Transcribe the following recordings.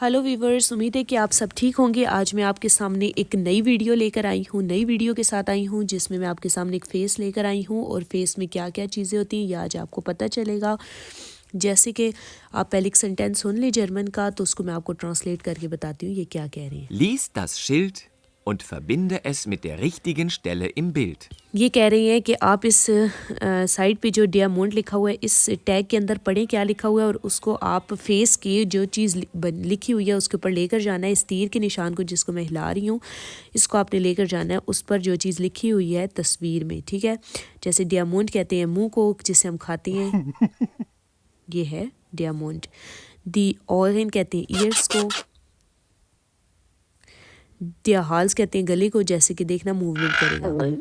Hello viewers, उम्मीद है कि आप सब ठीक होंगे। आज मैं आपके सामने एक नई वीडियो लेकर आई हूँ, नई वीडियो के साथ आई हूँ जिसमें मैं आपके सामने एक फ़ेस लेकर आई हूँ और फेस में क्या क्या चीज़ें होती हैं ये आज आपको पता चलेगा। जैसे कि आप पहले एक सेंटेंस सुन लें जर्मन का, तो उसको मैं आपको ट्रांसलेट करके बताती हूँ ये क्या कह रही हैं। Lies das Schild und verbinde es mit der richtigen Stelle im Bild. ये कह रही हैं कि आप इस साइड पे जो डियामोंड लिखा हुआ है इस टैग के अंदर पढ़ें क्या लिखा हुआ है और उसको आप फेस की जो चीज़ लिखी हुई है उसके ऊपर लेकर जाना है। इस तीर के निशान को जिसको मैं हिला रही हूँ इसको आपने लेकर जाना है उस पर जो चीज़ लिखी हुई है तस्वीर में, ठीक है। जैसे डियामोंड कहते हैं मुंह को जिसे हम खाते हैं, ये है डियामोंड। दी ऑरेन कहते हैं ईयर्स को। दिया हाल्स कहते हैं गले को, जैसे कि देखना मूवमेंट करेगा।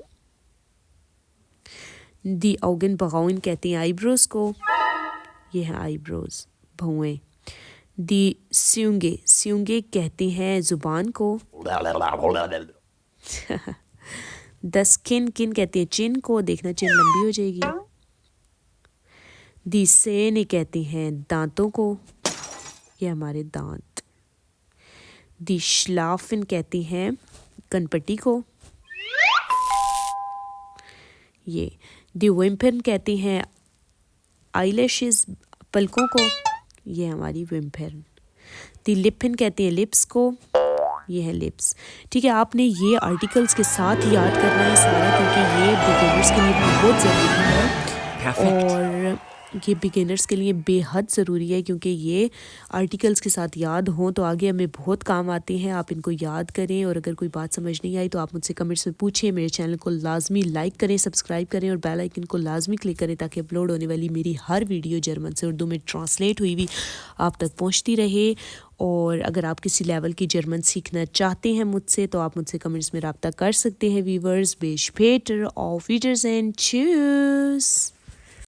दी ऑगन बगाउन कहते हैं आईब्रोज को, ये है आईब्रोज भौएं। दी स्यूंगे स्यूंगे कहते हैं ज़ुबान को। द स्किन किन कहते हैं चिन को, देखना चिन लंबी हो जाएगी। दी सेने कहते हैं दांतों को, ये हमारे दांत। दी श्लाफिन कहते हैं कनपट्टी को, ये। दी विम्पन कहते हैं आईलैशेस पलकों को, ये हमारी विम्पन। दी लिपिन कहते हैं लिप्स को, ये है लिप्स। ठीक है, आपने ये आर्टिकल्स के साथ ही याद करना है सारा, क्योंकि ये बिगिनर्स के लिए बहुत ज़रूरी है और ये बिगिनर्स के लिए बेहद ज़रूरी है, क्योंकि ये आर्टिकल्स के साथ याद हों तो आगे हमें बहुत काम आते हैं। आप इनको याद करें और अगर कोई बात समझ नहीं आई तो आप मुझसे कमेंट्स में पूछें। मेरे चैनल को लाजमी लाइक करें, सब्सक्राइब करें और बेल आइकन को लाजमी क्लिक करें ताकि अपलोड होने वाली मेरी हर वीडियो जर्मन से उर्दू में ट्रांसलेट हुई आप तक पहुँचती रहे। और अगर आप किसी लेवल की जर्मन सीखना चाहते हैं मुझसे तो आप मुझसे कमेंट्स में रब्ता कर सकते हैं। वीवर्स, बेश पेटर, ऑफ वीडरसेन, चूस।